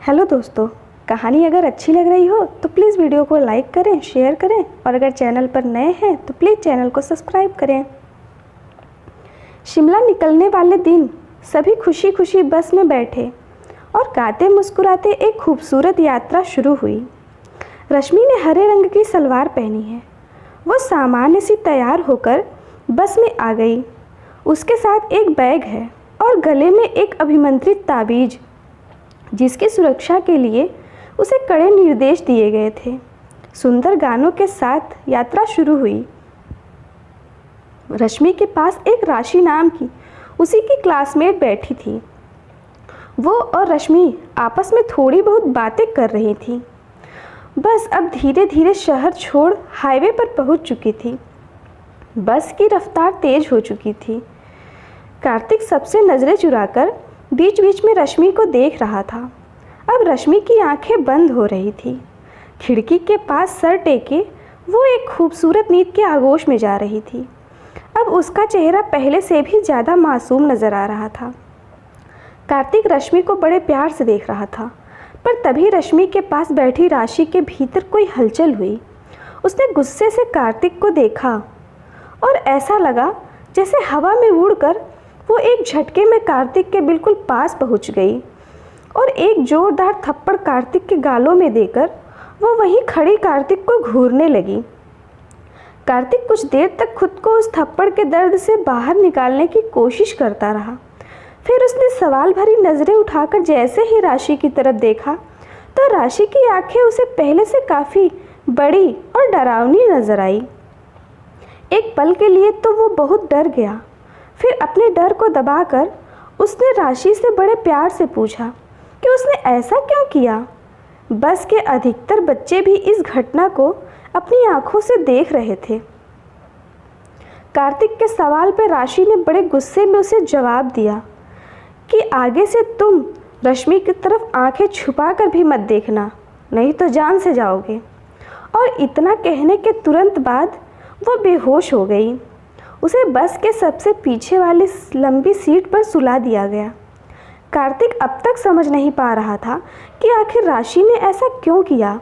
Hello दोस्तों, कहानी अगर अच्छी लग रही हो तो प्लीज़ वीडियो को लाइक करें, शेयर करें और अगर चैनल पर नए हैं तो प्लीज़ चैनल को सब्सक्राइब करें। शिमला निकलने वाले दिन सभी खुशी खुशी बस में बैठे और गाते मुस्कुराते एक खूबसूरत यात्रा शुरू हुई। रश्मि ने हरे रंग की सलवार पहनी है। वो सामान्य सी तैयार होकर बस में आ गई। उसके साथ एक बैग है और गले में एक अभिमंत्रित ताबीज, जिसकी सुरक्षा के लिए उसे कड़े निर्देश दिए गए थे। सुंदर गानों के साथ यात्रा शुरू हुई। रश्मि के पास एक राशि नाम की उसी की क्लासमेट बैठी थी। वो और रश्मि आपस में थोड़ी बहुत बातें कर रही थी। बस अब धीरे धीरे शहर छोड़ हाईवे पर पहुंच चुकी थी। बस की रफ्तार तेज हो चुकी थी। कार्तिक सबसे नज़रें चुराकर बीच बीच में रश्मि को देख रहा था। अब रश्मि की आंखें बंद हो रही थी। खिड़की के पास सर टेके वो एक खूबसूरत नींद के आगोश में जा रही थी। अब उसका चेहरा पहले से भी ज़्यादा मासूम नज़र आ रहा था। कार्तिक रश्मि को बड़े प्यार से देख रहा था, पर तभी रश्मि के पास बैठी राशि के भीतर कोई हलचल हुई। उसने गुस्से से कार्तिक को देखा और ऐसा लगा जैसे हवा में उड़कर वो एक झटके में कार्तिक के बिल्कुल पास पहुंच गई और एक जोरदार थप्पड़ कार्तिक के गालों में देकर वो वहीं खड़ी कार्तिक को घूरने लगी। कार्तिक कुछ देर तक खुद को उस थप्पड़ के दर्द से बाहर निकालने की कोशिश करता रहा। फिर उसने सवाल भरी नज़रें उठाकर जैसे ही राशि की तरफ देखा तो राशि की आंखें उसे पहले से काफ़ी बड़ी और डरावनी नजर आई। एक पल के लिए तो वो बहुत डर गया। फिर अपने डर को दबाकर उसने राशि से बड़े प्यार से पूछा कि उसने ऐसा क्यों किया। बस के अधिकतर बच्चे भी इस घटना को अपनी आंखों से देख रहे थे। कार्तिक के सवाल पर राशि ने बड़े गुस्से में उसे जवाब दिया कि आगे से तुम रश्मि की तरफ आंखें छुपाकर भी मत देखना, नहीं तो जान से जाओगे। और इतना कहने के तुरंत बाद वो बेहोश हो गई। उसे बस के सबसे पीछे वाली लंबी सीट पर सुला दिया गया। कार्तिक अब तक समझ नहीं पा रहा था कि आखिर राशि ने ऐसा क्यों किया।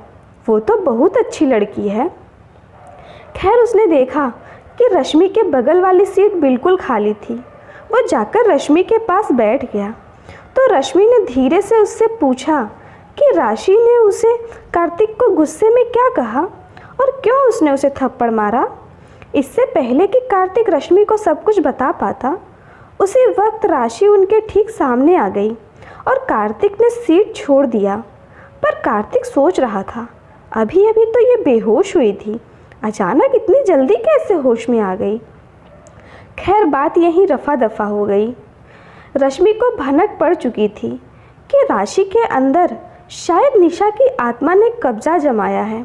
वो तो बहुत अच्छी लड़की है। खैर, उसने देखा कि रश्मि के बगल वाली सीट बिल्कुल खाली थी। वो जाकर रश्मि के पास बैठ गया तो रश्मि ने धीरे से उससे पूछा कि राशि ने उसे कार्तिक को गुस्से में क्या कहा और क्यों उसने उसे थप्पड़ मारा। इससे पहले कि कार्तिक रश्मि को सब कुछ बता पाता, उसी वक्त राशि उनके ठीक सामने आ गई और कार्तिक ने सीट छोड़ दिया। पर कार्तिक सोच रहा था, अभी अभी तो ये बेहोश हुई थी, अचानक इतनी जल्दी कैसे होश में आ गई। खैर, बात यहीं रफा दफा हो गई। रश्मि को भनक पड़ चुकी थी कि राशि के अंदर शायद निशा की आत्मा ने कब्जा जमाया है,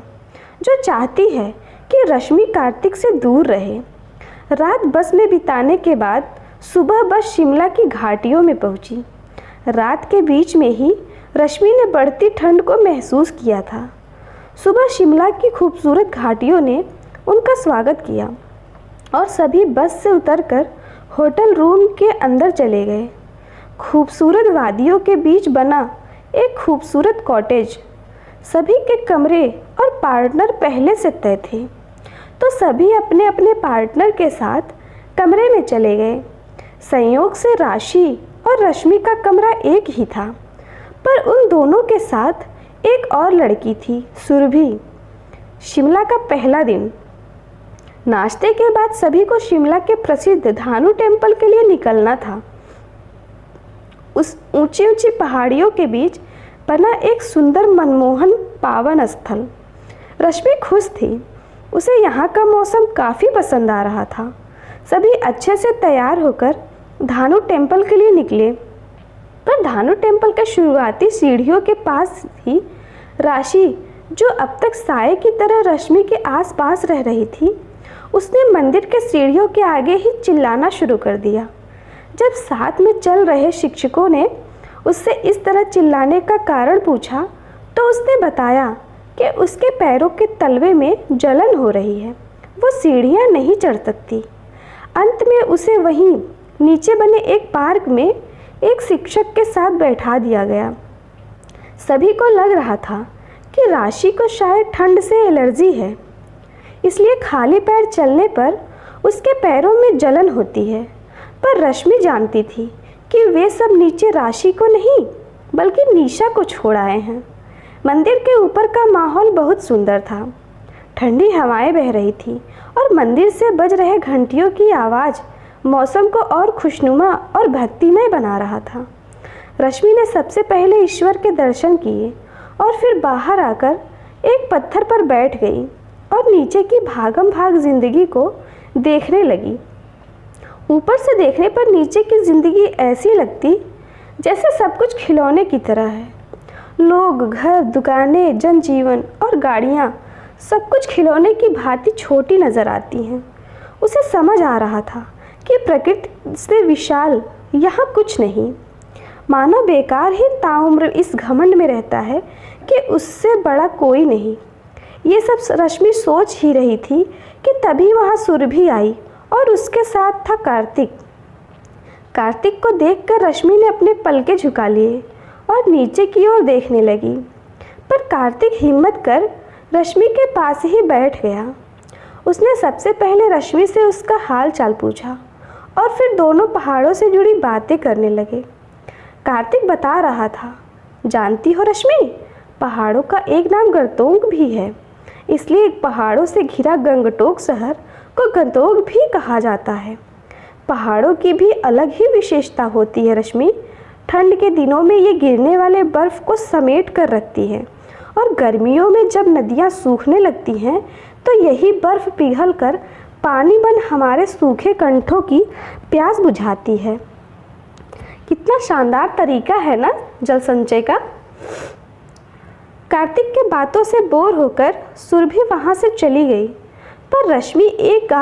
जो चाहती है कि रश्मि कार्तिक से दूर रहे। रात बस में बिताने के बाद सुबह बस शिमला की घाटियों में पहुंची। रात के बीच में ही रश्मि ने बढ़ती ठंड को महसूस किया था। सुबह शिमला की खूबसूरत घाटियों ने उनका स्वागत किया और सभी बस से उतरकर होटल रूम के अंदर चले गए। खूबसूरत वादियों के बीच बना एक खूबसूरत कॉटेज। सभी के कमरे और पार्टनर पहले से तय थे, तो सभी अपने अपने पार्टनर के साथ कमरे में चले गए। संयोग से राशि और रश्मि का कमरा एक ही था, पर उन दोनों के साथ एक और लड़की थी, सुरभि। शिमला का पहला दिन। नाश्ते के बाद सभी को शिमला के प्रसिद्ध धानु टेम्पल के लिए निकलना था। उस ऊंची ऊंची पहाड़ियों के बीच बना एक सुंदर मनमोहन पावन स्थल। रश्मि खुश थी। उसे यहाँ का मौसम काफ़ी पसंद आ रहा था। सभी अच्छे से तैयार होकर धानु टेम्पल के लिए निकले, पर धानु टेम्पल के शुरुआती सीढ़ियों के पास ही राशि, जो अब तक साए की तरह रश्मि के आसपास रह रही थी, उसने मंदिर के सीढ़ियों के आगे ही चिल्लाना शुरू कर दिया। जब साथ में चल रहे शिक्षकों ने उससे इस तरह चिल्लाने का कारण पूछा तो उसने बताया कि उसके पैरों के तलवे में जलन हो रही है, वो सीढ़ियाँ नहीं चढ़ सकती। अंत में उसे वहीं नीचे बने एक पार्क में एक शिक्षक के साथ बैठा दिया गया। सभी को लग रहा था कि राशि को शायद ठंड से एलर्जी है, इसलिए खाली पैर चलने पर उसके पैरों में जलन होती है। पर रश्मि जानती थी कि वे सब नीचे राशि को नहीं बल्कि निशा को छोड़ आए हैं। मंदिर के ऊपर का माहौल बहुत सुंदर था। ठंडी हवाएं बह रही थी और मंदिर से बज रहे घंटियों की आवाज़ मौसम को और खुशनुमा और भक्तिमय बना रहा था। रश्मि ने सबसे पहले ईश्वर के दर्शन किए और फिर बाहर आकर एक पत्थर पर बैठ गई और नीचे की भागम भाग जिंदगी को देखने लगी। ऊपर से देखने पर नीचे की जिंदगी ऐसी लगती जैसे सब कुछ खिलौने की तरह है। लोग, घर, दुकानें, जनजीवन और गाड़ियाँ सब कुछ खिलौने की भांति छोटी नज़र आती हैं। उसे समझ आ रहा था कि प्रकृति से विशाल यहाँ कुछ नहीं। मानव बेकार ही ताउम्र इस घमंड में रहता है कि उससे बड़ा कोई नहीं। ये सब रश्मि सोच ही रही थी कि तभी वहाँ सुरभि आई और उसके साथ था कार्तिक। कार्तिक को देखकर रश्मि ने अपने पलके झुका लिए और नीचे की ओर देखने लगी, पर कार्तिक हिम्मत कर रश्मि के पास ही बैठ गया। उसने सबसे पहले रश्मि से उसका हाल चाल पूछा और फिर दोनों पहाड़ों से जुड़ी बातें करने लगे। कार्तिक बता रहा था, जानती हो रश्मि, पहाड़ों का एक नाम गंगटोक भी है, इसलिए पहाड़ों से घिरा गंगटोक शहर को गंगटोक भी कहा जाता है। पहाड़ों की भी अलग ही विशेषता होती है रश्मि। ठंड के दिनों में ये गिरने वाले बर्फ़ को समेट कर रखती है और गर्मियों में जब नदियाँ सूखने लगती हैं तो यही बर्फ़ पिघल कर पानी बन हमारे सूखे कंठों की प्यास बुझाती है। कितना शानदार तरीका है ना जल संचय का। कार्तिक के बातों से बोर होकर सुरभि वहाँ से चली गई, पर रश्मि एक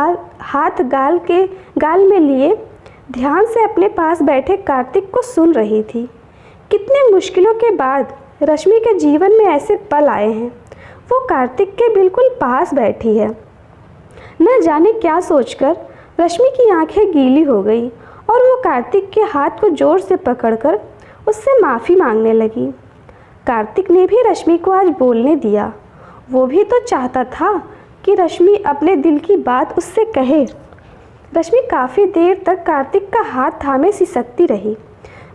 हाथ गाल में लिए ध्यान से अपने पास बैठे कार्तिक को सुन रही थी। कितने मुश्किलों के बाद रश्मि के जीवन में ऐसे पल आए हैं। वो कार्तिक के बिल्कुल पास बैठी है। न जाने क्या सोचकर रश्मि की आंखें गीली हो गई और वो कार्तिक के हाथ को जोर से पकड़कर उससे माफ़ी मांगने लगी। कार्तिक ने भी रश्मि को आज बोलने दिया। वो भी तो चाहता था कि रश्मि अपने दिल की बात उससे कहे। रश्मि काफ़ी देर तक कार्तिक का हाथ थामे सी सकती रही,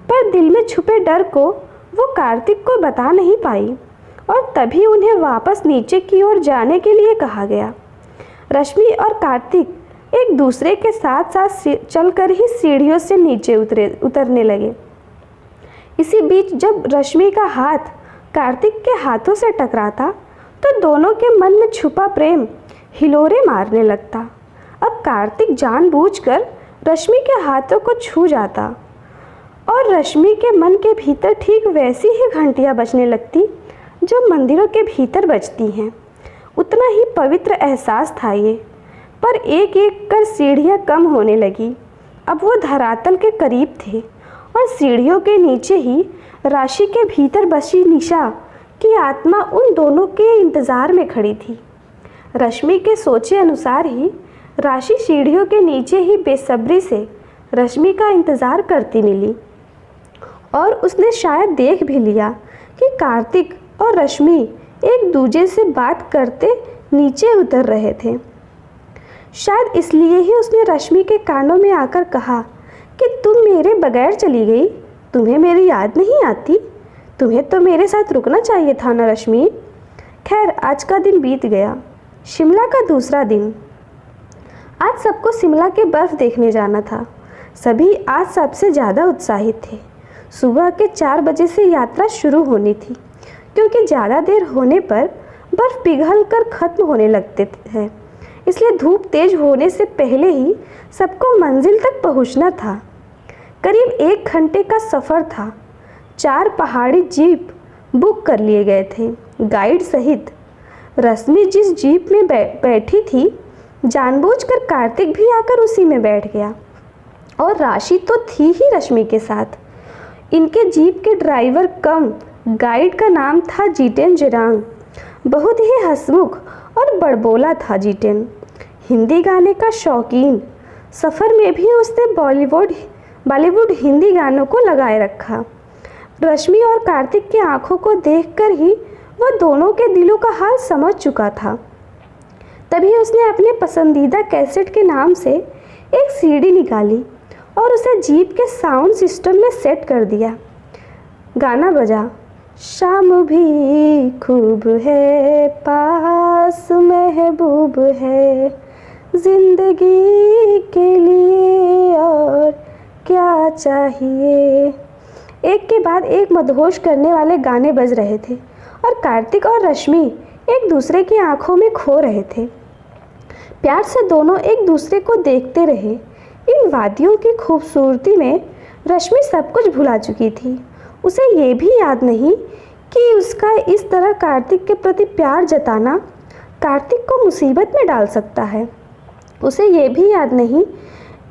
पर दिल में छुपे डर को वो कार्तिक को बता नहीं पाई और तभी उन्हें वापस नीचे की ओर जाने के लिए कहा गया। रश्मि और कार्तिक एक दूसरे के साथ साथ चलकर ही सीढ़ियों से नीचे उतरने लगे। इसी बीच जब रश्मि का हाथ कार्तिक के हाथों से टकराता तो दोनों के मन में छुपा प्रेम हिलोरे मारने लगता। अब कार्तिक जानबूझकर रश्मि के हाथों को छू जाता और रश्मि के मन के भीतर ठीक वैसी ही घंटियां बजने लगती जो मंदिरों के भीतर बजती हैं। उतना ही पवित्र एहसास था ये। पर एक एक कर सीढ़ियां कम होने लगी। अब वो धरातल के करीब थे और सीढ़ियों के नीचे ही राशि के भीतर बसी निशा की आत्मा उन दोनों के इंतज़ार में खड़ी थी। रश्मि के सोचे अनुसार ही राशि सीढ़ियों के नीचे ही बेसब्री से रश्मि का इंतज़ार करती मिली और उसने शायद देख भी लिया कि कार्तिक और रश्मि एक दूसरे से बात करते नीचे उतर रहे थे। शायद इसलिए ही उसने रश्मि के कानों में आकर कहा कि तुम मेरे बगैर चली गई, तुम्हें मेरी याद नहीं आती? तुम्हें तो मेरे साथ रुकना चाहिए था ना रश्मि। खैर, आज का दिन बीत गया। शिमला का दूसरा दिन। आज सबको शिमला के बर्फ़ देखने जाना था। सभी आज सबसे ज़्यादा उत्साहित थे। सुबह के 4 बजे से यात्रा शुरू होनी थी, क्योंकि ज़्यादा देर होने पर बर्फ़ पिघल कर ख़त्म होने लगते हैं, इसलिए धूप तेज़ होने से पहले ही सबको मंजिल तक पहुंचना था। करीब 1 घंटे का सफ़र था। 4 पहाड़ी जीप बुक कर लिए गए थे गाइड सहित। रश्मि जिस जीप में बैठी थी, जानबूझकर कार्तिक भी आकर उसी में बैठ गया और राशि तो थी ही रश्मि के साथ। इनके जीप के ड्राइवर कम गाइड का नाम था जितेन जरांग। बहुत ही हंसमुख और बड़बोला था जितेन, हिंदी गाने का शौकीन। सफ़र में भी उसने बॉलीवुड हिंदी गानों को लगाए रखा। रश्मि और कार्तिक की आंखों को देखकर ही वह दोनों के दिलों का हाल समझ चुका था। तभी उसने अपने पसंदीदा कैसेट के नाम से एक सीडी निकाली और उसे जीप के साउंड सिस्टम में सेट कर दिया। गाना बजा, शाम भी खूब है, पास महबूब है, जिंदगी के लिए और क्या चाहिए। एक के बाद एक मदहोश करने वाले गाने बज रहे थे और कार्तिक और रश्मि एक दूसरे की आंखों में खो रहे थे। प्यार से दोनों एक दूसरे को देखते रहे। इन वादियों की खूबसूरती में रश्मि सब कुछ भुला चुकी थी। उसे ये भी याद नहीं कि उसका इस तरह कार्तिक के प्रति प्यार जताना कार्तिक को मुसीबत में डाल सकता है। उसे ये भी याद नहीं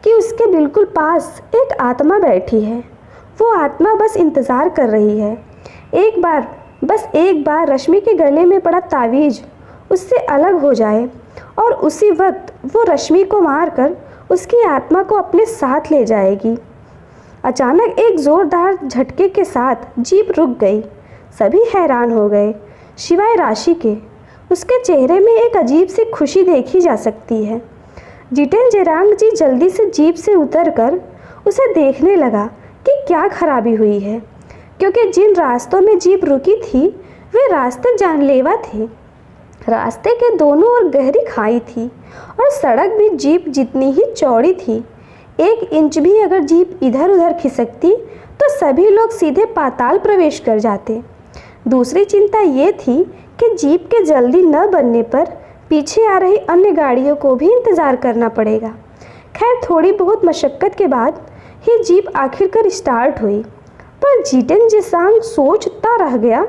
कि उसके बिल्कुल पास एक आत्मा बैठी है। वो आत्मा बस इंतज़ार कर रही है बस एक बार रश्मि के गले में पड़ा तावीज़ उससे अलग हो जाए और उसी वक्त वो रश्मि को मारकर उसकी आत्मा को अपने साथ ले जाएगी। अचानक एक ज़ोरदार झटके के साथ जीप रुक गई। सभी हैरान हो गए, सिवाय राशि के। उसके चेहरे में एक अजीब सी खुशी देखी जा सकती है। जितेन जेरांग जी जल्दी से जीप से उतरकर उसे देखने लगा कि क्या खराबी हुई है, क्योंकि जिन रास्तों में जीप रुकी थी वे रास्ते जानलेवा थे। रास्ते के दोनों ओर गहरी खाई थी और सड़क भी जीप जितनी ही चौड़ी थी। 1 इंच भी अगर जीप इधर उधर खिसकती तो सभी लोग सीधे पाताल प्रवेश कर जाते। दूसरी चिंता ये थी कि जीप के जल्दी न बनने पर पीछे आ रही अन्य गाड़ियों को भी इंतज़ार करना पड़ेगा। खैर, थोड़ी बहुत मशक्क़त के बाद ही जीप आखिरकार स्टार्ट हुई, पर जितेन जेरांग सोचता रह गया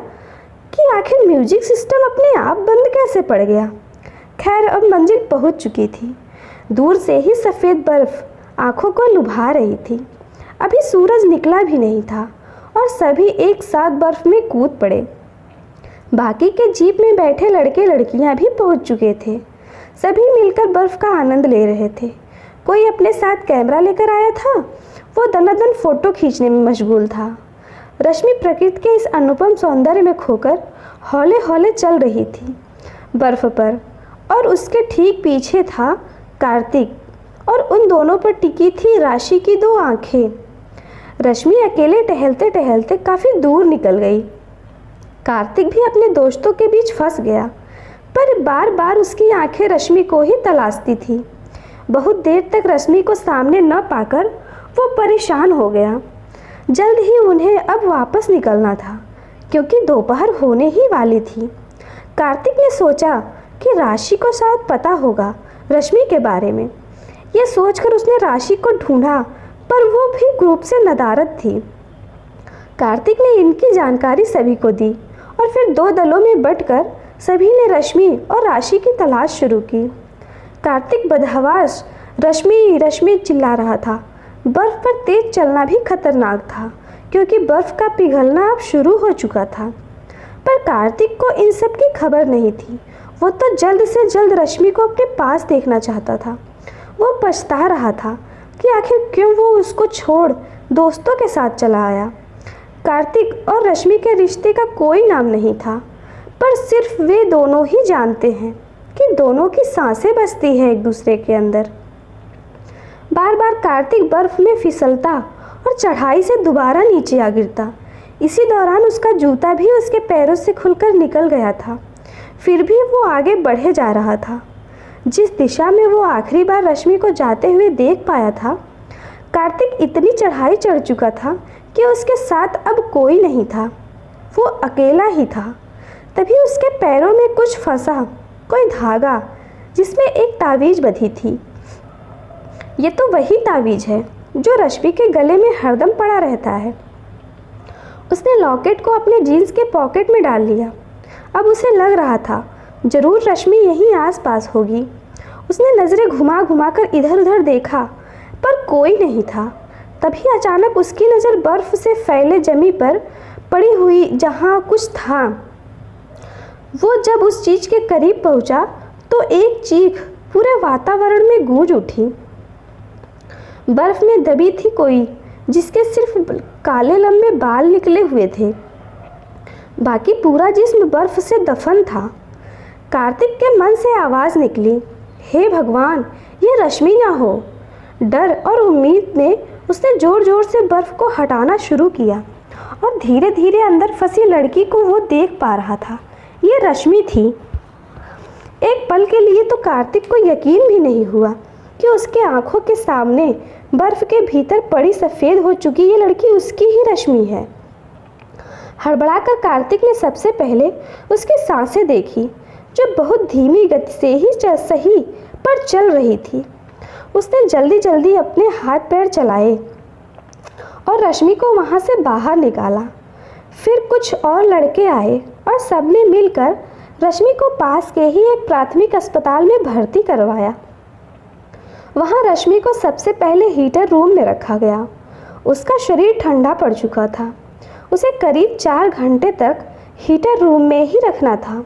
कि आखिर म्यूजिक सिस्टम अपने आप बंद कैसे पड़ गया। खैर, अब मंजिल पहुंच चुकी थी। दूर से ही सफ़ेद बर्फ़ आंखों को लुभा रही थी। अभी सूरज निकला भी नहीं था और सभी एक साथ बर्फ़ में कूद पड़े। बाकी के जीप में बैठे लड़के लड़कियां भी पहुंच चुके थे। सभी मिलकर बर्फ़ का आनंद ले रहे थे। कोई अपने साथ कैमरा लेकर आया था, वो दनादन फ़ोटो खींचने में मशगूल था। रश्मि प्रकृति के इस अनुपम सौंदर्य में खोकर हौले हौले चल रही थी बर्फ़ पर, और उसके ठीक पीछे था कार्तिक और उन दोनों पर टिकी थी राशि की 2 आँखें। रश्मि अकेले टहलते टहलते काफ़ी दूर निकल गई। कार्तिक भी अपने दोस्तों के बीच फंस गया, पर बार बार उसकी आंखें रश्मि को ही तलाशती थी। बहुत देर तक रश्मि को सामने न पाकर वो परेशान हो गया। जल्द ही उन्हें अब वापस निकलना था, क्योंकि दोपहर होने ही वाली थी। कार्तिक ने सोचा कि राशि को शायद पता होगा रश्मि के बारे में। यह सोचकर उसने राशि को ढूंढा, पर वो भी ग्रुप से नदारद थी। कार्तिक ने इनकी जानकारी सभी को दी और फिर 2 दलों में बंटकर सभी ने रश्मि और राशि की तलाश शुरू की। कार्तिक बदहवास रश्मि रश्मि चिल्ला रहा था। बर्फ़ पर तेज चलना भी खतरनाक था, क्योंकि बर्फ़ का पिघलना अब शुरू हो चुका था। पर कार्तिक को इन सब की खबर नहीं थी। वो तो जल्द से जल्द रश्मि को अपने पास देखना चाहता था। वो पछता रहा था कि आखिर क्यों वो उसको छोड़ दोस्तों के साथ चला आया। कार्तिक और रश्मि के रिश्ते का कोई नाम नहीं था, पर सिर्फ वे दोनों ही जानते हैं कि दोनों की सांसें बसती हैं एक दूसरे के अंदर। बार बार कार्तिक बर्फ़ में फिसलता और चढ़ाई से दोबारा नीचे आ गिरता। इसी दौरान उसका जूता भी उसके पैरों से खुलकर निकल गया था। फिर भी वो आगे बढ़े जा रहा था। जिस दिशा में वो आखिरी बार रश्मि को जाते हुए देख पाया था, कार्तिक इतनी चढ़ाई चढ़ चुका था कि उसके साथ अब कोई नहीं था। वो अकेला ही था। तभी उसके पैरों में कुछ फंसा, कोई धागा जिसमें एक तावीज़ बंधी थी। ये तो वही तावीज़ है जो रश्मि के गले में हरदम पड़ा रहता है। उसने लॉकेट को अपने जीन्स के पॉकेट में डाल लिया। अब उसे लग रहा था जरूर रश्मि यहीं आसपास होगी। उसने नज़रें घुमा घुमा कर इधर उधर देखा, पर कोई नहीं था। तभी अचानक उसकी नज़र बर्फ़ से फैले जमी पर पड़ी हुई जहाँ कुछ था। वो जब उस चीज़ के करीब पहुँचा तो एक चीख पूरे वातावरण में गूंज उठी। बर्फ़ में दबी थी कोई, जिसके सिर्फ काले लंबे बाल निकले हुए थे, बाकी पूरा जिस्म बर्फ से दफन था। कार्तिक के मन से आवाज़ निकली, हे भगवान, ये रश्मि ना हो। डर और उम्मीद ने उसने ज़ोर ज़ोर से बर्फ़ को हटाना शुरू किया और धीरे धीरे अंदर फंसी लड़की को वो देख पा रहा था। ये रश्मि थी। एक पल के लिए तो कार्तिक को यकीन भी नहीं हुआ कि उसके आंखों के सामने बर्फ़ के भीतर पड़ी सफ़ेद हो चुकी ये लड़की उसकी ही रश्मि है। हड़बड़ाकर कार्तिक ने सबसे पहले उसकी सांसें देखी, जो बहुत धीमी गति से ही सही पर चल रही थी। उसने जल्दी जल्दी अपने हाथ पैर चलाए और रश्मि को वहाँ से बाहर निकाला। फिर कुछ और लड़के आए और सबने मिलकर रश्मि को पास के ही एक प्राथमिक अस्पताल में भर्ती करवाया। वहाँ रश्मि को सबसे पहले हीटर रूम में रखा गया। उसका शरीर ठंडा पड़ चुका था। उसे करीब 4 घंटे तक हीटर रूम में ही रखना था।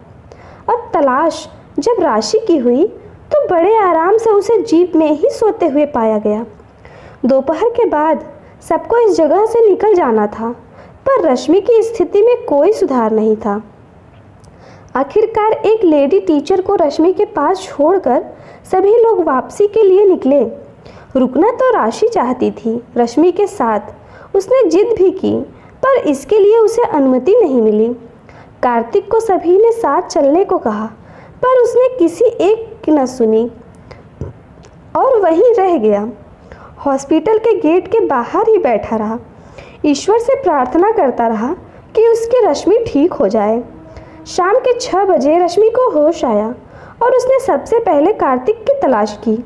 अब तलाश जब राशि की हुई तो बड़े आराम से उसे जीप में ही सोते हुए पाया गया। दोपहर के बाद सबको इस जगह से निकल जाना था, पर रश्मि की स्थिति में कोई सुधार नहीं था। आखिरकार एक लेडी टीचर को रश्मि के पास छोड़कर सभी लोग वापसी के लिए निकले। रुकना तो राशि चाहती थी रश्मि के साथ। उसने जिद भी की, पर इसके लिए उसे अनुमति नहीं मिली। कार्तिक को सभी ने साथ चलने को कहा, पर उसने किसी एक की न सुनी और वहीं रह गया। हॉस्पिटल के गेट के बाहर ही बैठा रहा। ईश्वर से प्रार्थना करता रहा कि उसकी रश्मि ठीक हो जाए। शाम के 6 बजे रश्मि को होश आया और उसने सबसे पहले कार्तिक की तलाश की,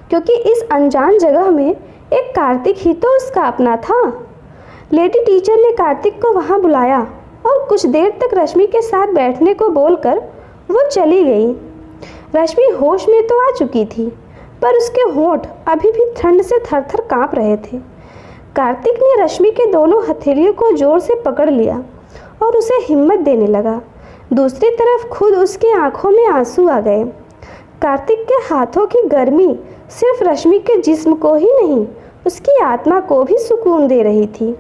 क्योंकि इस अनजान जगह में एक कार्तिक ही तो उसका अपना था। लेडी टीचर ने कार्तिक को वहाँ बुलाया और कुछ देर तक रश्मि के साथ बैठने को बोलकर वो चली गई। रश्मि होश में तो आ चुकी थी, पर उसके होंठ अभी भी ठंड से थरथर काँप रहे थे। कार्तिक ने रश्मि के दोनों हथेलियों को जोर से पकड़ लिया और उसे हिम्मत देने लगा। दूसरी तरफ खुद उसकी आंखों में आंसू आ गए। कार्तिक के हाथों की गर्मी सिर्फ रश्मि के जिस्म को ही नहीं, उसकी आत्मा को भी सुकून दे रही थी।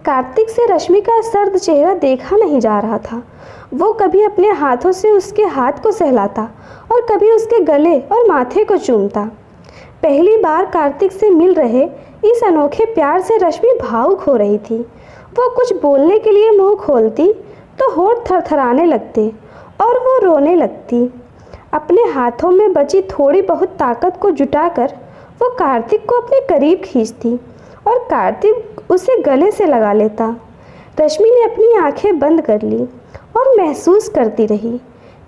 कार्तिक से रश्मि का सर्द चेहरा देखा नहीं जा रहा था। वो कभी अपने हाथों से उसके हाथ को सहलाता और कभी उसके गले और माथे को चूमता। पहली बार कार्तिक से मिल रहे इस अनोखे प्यार से रश्मि भावुक हो रही थी। वो कुछ बोलने के लिए मुंह खोलती तो होंठ थरथराने लगते और वो रोने लगती। अपने हाथों में बची थोड़ी बहुत ताकत को जुटाकर वो कार्तिक को अपने करीब खींचती और कार्तिक उसे गले से लगा लेता। रश्मि ने अपनी आंखें बंद कर ली और महसूस करती रही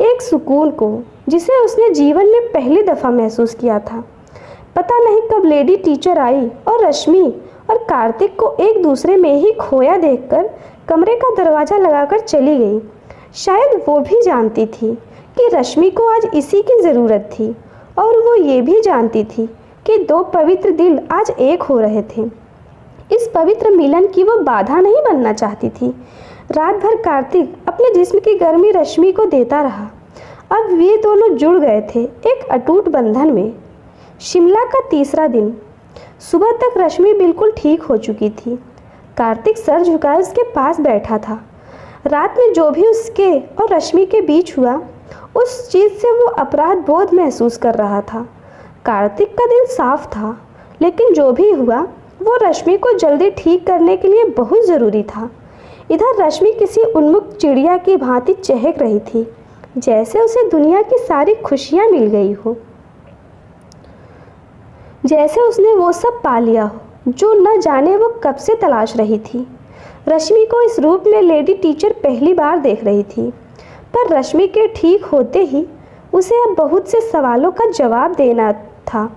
एक सुकून को, जिसे उसने जीवन में पहली दफ़ा महसूस किया था। पता नहीं कब लेडी टीचर आई और रश्मि और कार्तिक को एक दूसरे में ही खोया देखकर कमरे का दरवाज़ा लगाकर चली गई। शायद वो भी जानती थी कि रश्मि को आज इसी की ज़रूरत थी, और वो ये भी जानती थी कि 2 पवित्र दिल आज एक हो रहे थे। इस पवित्र मिलन की वो बाधा नहीं बनना चाहती थी। रात भर कार्तिक अपने जिस्म की गर्मी रश्मि को देता रहा। अब वे दोनों जुड़ गए थे एक अटूट बंधन में। शिमला का तीसरा दिन। सुबह तक रश्मि बिल्कुल ठीक हो चुकी थी। कार्तिक सर झुकाए उसके पास बैठा था। रात में जो भी उसके और रश्मि के बीच हुआ, उस चीज़ से वो अपराध बोध महसूस कर रहा था। कार्तिक का दिल साफ था, लेकिन जो भी हुआ वो रश्मि को जल्दी ठीक करने के लिए बहुत ज़रूरी था। इधर रश्मि किसी उन्मुख चिड़िया की भांति चहक रही थी, जैसे उसे दुनिया की सारी खुशियाँ मिल गई हो, जैसे उसने वो सब पा लिया हो जो न जाने वो कब से तलाश रही थी। रश्मि को इस रूप में लेडी टीचर पहली बार देख रही थी, पर रश्मि के ठीक होते ही उसे अब बहुत से सवालों का जवाब देना था।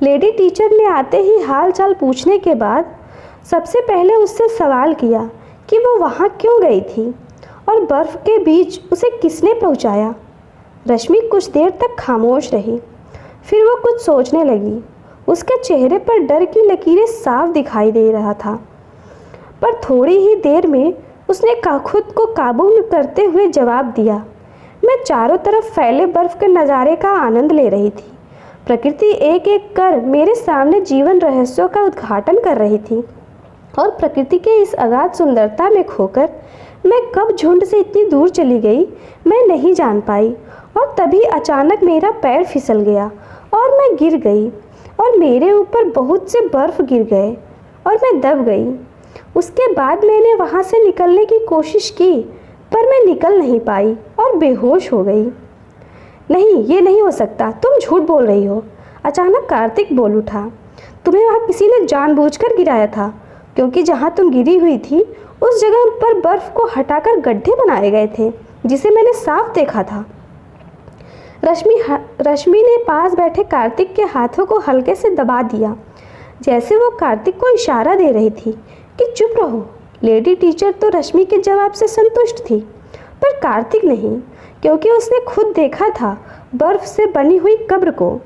लेडी टीचर ने आते ही हाल चाल पूछने के बाद सबसे पहले उससे सवाल किया कि वो वहाँ क्यों गई थी और बर्फ़ के बीच उसे किसने पहुँचाया। रश्मि कुछ देर तक खामोश रही, फिर वो कुछ सोचने लगी। उसके चेहरे पर डर की लकीरें साफ दिखाई दे रहा था, पर थोड़ी ही देर में उसने खुद को काबू में करते हुए जवाब दिया। मैं चारों तरफ फैले बर्फ़ के नज़ारे का आनंद ले रही थी। प्रकृति एक एक कर मेरे सामने जीवन रहस्यों का उद्घाटन कर रही थी। और प्रकृति के इस अगाध सुंदरता में खोकर मैं कब झुंड से इतनी दूर चली गई मैं नहीं जान पाई। और तभी अचानक मेरा पैर फिसल गया और मैं गिर गई और मेरे ऊपर बहुत से बर्फ़ गिर गए और मैं दब गई। उसके बाद मैंने वहाँ से निकलने की कोशिश की पर मैं निकल नहीं पाई और बेहोश हो गई। नहीं, ये नहीं हो सकता, तुम झूठ बोल रही हो। अचानक कार्तिक बोल उठा। तुम्हें वहाँ किसी ने जानबूझकर गिराया था, क्योंकि जहाँ तुम गिरी हुई थी उस जगह पर बर्फ़ को हटाकर गड्ढे बनाए गए थे, जिसे मैंने साफ देखा था। रश्मि ने पास बैठे कार्तिक के हाथों को हल्के से दबा दिया, जैसे वो कार्तिक को इशारा दे रही थी कि चुप रहो। लेडी टीचर तो रश्मि के जवाब से संतुष्ट थी, पर कार्तिक नहीं, क्योंकि उसने खुद देखा था बर्फ़ से बनी हुई कब्र को।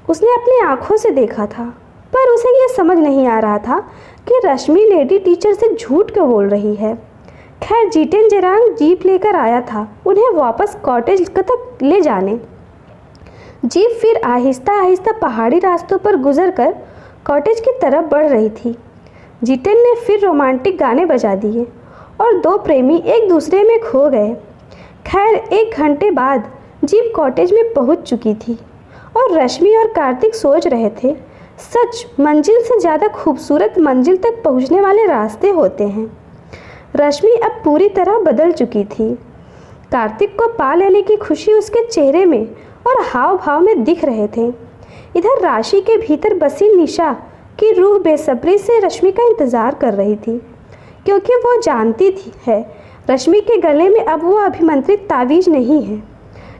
उसने अपनी आँखों से देखा था, पर उसे ये समझ नहीं आ रहा था कि रश्मि लेडी टीचर से झूठ क्यों बोल रही है। खैर, जीतेन जेरांग जीप लेकर आया था उन्हें वापस कॉटेज तक ले जाने। जीप फिर आहिस्ता आहिस्ता पहाड़ी रास्तों पर गुजरकर कॉटेज की तरफ बढ़ रही थी। जीतेन ने फिर रोमांटिक गाने बजा दिए और दो प्रेमी एक दूसरे में खो गए। खैर, 1 घंटे बाद जीप कॉटेज में पहुंच चुकी थी और रश्मि और कार्तिक सोच रहे थे, सच मंजिल से ज़्यादा खूबसूरत मंजिल तक पहुंचने वाले रास्ते होते हैं। रश्मि अब पूरी तरह बदल चुकी थी। कार्तिक को पा लेने की खुशी उसके चेहरे में और हाव भाव में दिख रहे थे। इधर राशि के भीतर बसी निशा की रूह बेसब्री से रश्मि का इंतज़ार कर रही थी, क्योंकि वो जानती थी है रश्मि के गले में अब वो अभिमंत्रित तावीज़ नहीं है।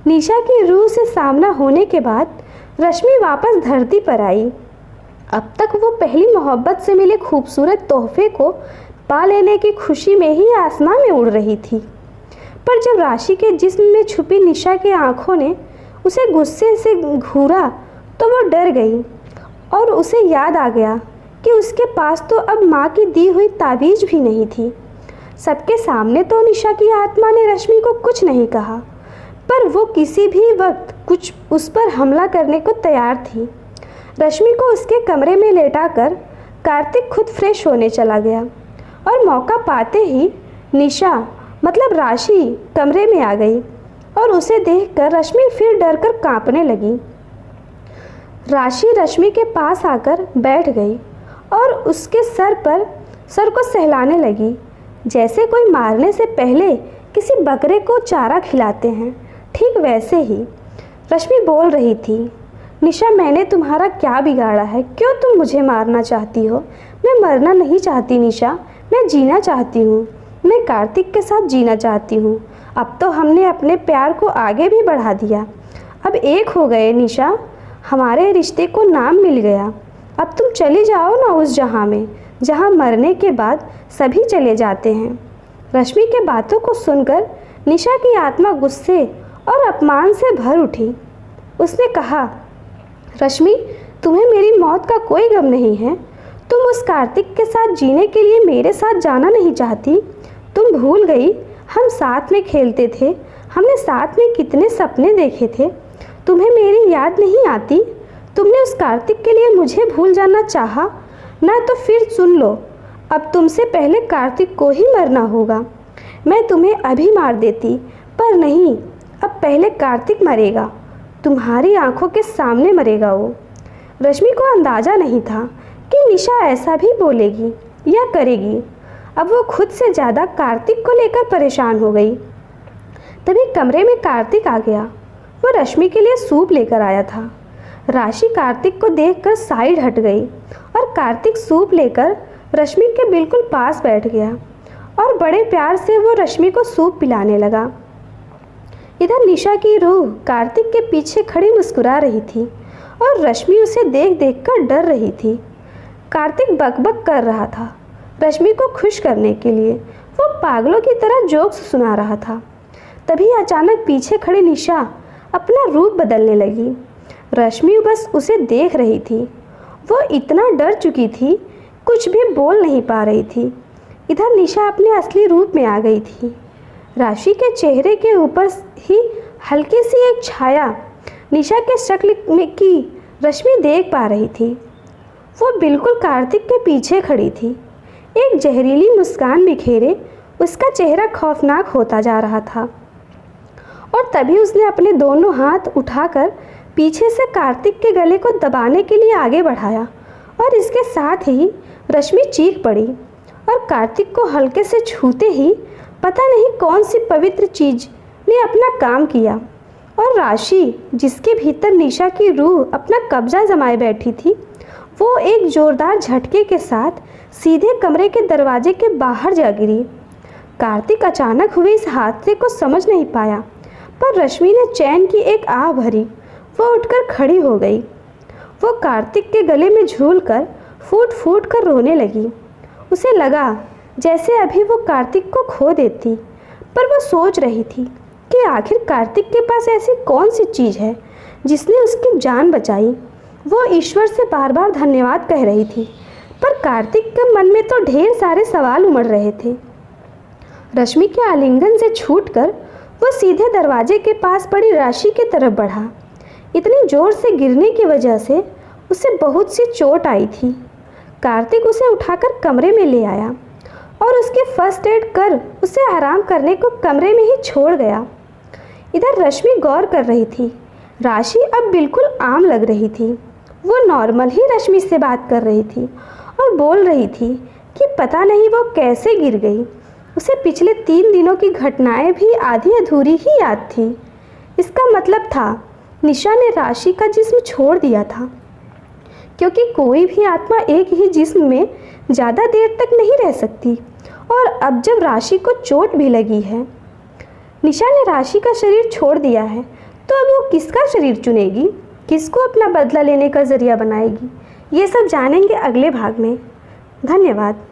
निशा की रूह से सामना होने के बाद रश्मि वापस धरती पर आई। अब तक वो पहली मोहब्बत से मिले खूबसूरत तोहफे को पा लेने की खुशी में ही आसमान में उड़ रही थी, पर जब राशि के जिस्म में छुपी निशा की आंखों ने उसे गुस्से से घूरा तो वो डर गई और उसे याद आ गया कि उसके पास तो अब माँ की दी हुई तावीज़ भी नहीं थी। सबके सामने तो निशा की आत्मा ने रश्मि को कुछ नहीं कहा, पर वो किसी भी वक्त कुछ उस पर हमला करने को तैयार थी। रश्मि को उसके कमरे में लेटाकर कार्तिक खुद फ्रेश होने चला गया और मौका पाते ही निशा मतलब राशि कमरे में आ गई और उसे देखकर रश्मि फिर डरकर कांपने लगी। राशि रश्मि के पास आकर बैठ गई और उसके सर को सहलाने लगी, जैसे कोई मारने से पहले किसी बकरे को चारा खिलाते हैं। ठीक वैसे ही रश्मि बोल रही थी, निशा, मैंने तुम्हारा क्या बिगाड़ा है? क्यों तुम मुझे मारना चाहती हो? मैं मरना नहीं चाहती निशा, मैं जीना चाहती हूँ। मैं कार्तिक के साथ जीना चाहती हूँ। अब तो हमने अपने प्यार को आगे भी बढ़ा दिया। अब एक हो गए निशा, हमारे रिश्ते को नाम मिल गया। अब तुम चली जाओ ना उस जहाँ में जहाँ मरने के बाद सभी चले जाते हैं। रश्मि के बातों को सुनकर निशा की आत्मा गुस्से और अपमान से भर उठी। उसने कहा, रश्मि, तुम्हें मेरी मौत का कोई गम नहीं है? तुम उस कार्तिक के साथ जीने के लिए मेरे साथ जाना नहीं चाहती? तुम भूल गई हम साथ में खेलते थे, हमने साथ में कितने सपने देखे थे? तुम्हें मेरी याद नहीं आती? तुमने उस कार्तिक के लिए मुझे भूल जाना चाहा ना? तो फिर सुन लो, अब तुमसे पहले कार्तिक को ही मरना होगा। मैं तुम्हें अभी मार देती, पर नहीं, अब पहले कार्तिक मरेगा। तुम्हारी आंखों के सामने मरेगा वो। रश्मि को अंदाज़ा नहीं था कि निशा ऐसा भी बोलेगी या करेगी। अब वो खुद से ज़्यादा कार्तिक को लेकर परेशान हो गई। तभी कमरे में कार्तिक आ गया। वो रश्मि के लिए सूप लेकर आया था। राशि कार्तिक को देखकर साइड हट गई और कार्तिक सूप लेकर रश्मि के बिल्कुल पास बैठ गया और बड़े प्यार से वो रश्मि को सूप पिलाने लगा। इधर निशा की रूह कार्तिक के पीछे खड़ी मुस्कुरा रही थी और रश्मि उसे देख देख कर डर रही थी। कार्तिक बकबक कर रहा था रश्मि को खुश करने के लिए। वो पागलों की तरह जोक्स सुना रहा था। तभी अचानक पीछे खड़ी निशा अपना रूप बदलने लगी। रश्मि बस उसे देख रही थी। वो इतना डर चुकी थी, कुछ भी बोल नहीं पा रही थी। इधर निशा अपने असली रूप में आ गई थी। राशि के चेहरे के ऊपर ही हल्की सी एक छाया निशा के शक्ल में की रश्मि देख पा रही थी। वो बिल्कुल कार्तिक के पीछे खड़ी थी। एक जहरीली मुस्कान बिखेरे उसका चेहरा खौफनाक होता जा रहा था। और तभी उसने अपने दोनों हाथ उठाकर पीछे से कार्तिक के गले को दबाने के लिए आगे बढ़ाया और इसके साथ ही रश्मि चीख पड़ी और कार्तिक को हल्के से छूते ही पता नहीं कौन सी पवित्र चीज ने अपना काम किया और राशि, जिसके भीतर निशा की रूह अपना कब्जा जमाए बैठी थी, वो एक जोरदार झटके के साथ सीधे कमरे के दरवाजे के बाहर जा गिरी। कार्तिक अचानक हुए इस हादसे को समझ नहीं पाया, पर रश्मि ने चैन की एक आह भरी। वो उठकर खड़ी हो गई। वो कार्तिक के गले में झूलकर फूट फूट कर रोने लगी। उसे लगा जैसे अभी वो कार्तिक को खो देती, पर वो सोच रही थी कि आखिर कार्तिक के पास ऐसी कौन सी चीज़ है जिसने उसकी जान बचाई। वो ईश्वर से बार बार धन्यवाद कह रही थी, पर कार्तिक के मन में तो ढेर सारे सवाल उमड़ रहे थे। रश्मि के आलिंगन से छूटकर वो सीधे दरवाजे के पास पड़ी राशि की तरफ बढ़ा। इतनी जोर से गिरने की वजह से उसे बहुत सी चोट आई थी। कार्तिक उसे उठाकर कमरे में ले आया और उसके फर्स्ट एड कर उसे आराम करने को कमरे में ही छोड़ गया। इधर रश्मि गौर कर रही थी। राशि अब बिल्कुल आम लग रही थी। वो नॉर्मल ही रश्मि से बात कर रही थी और बोल रही थी कि पता नहीं वो कैसे गिर गई। उसे पिछले 3 दिनों की घटनाएं भी आधी अधूरी ही याद थी। इसका मतलब था निशा ने राशि का जिस्म छोड़ दिया था, क्योंकि कोई भी आत्मा एक ही जिस्म में ज़्यादा देर तक नहीं रह सकती। और अब जब राशि को चोट भी लगी है, निशा ने राशि का शरीर छोड़ दिया है, तो अब वो किसका शरीर चुनेगी, किसको अपना बदला लेने का जरिया बनाएगी, ये सब जानेंगे अगले भाग में। धन्यवाद।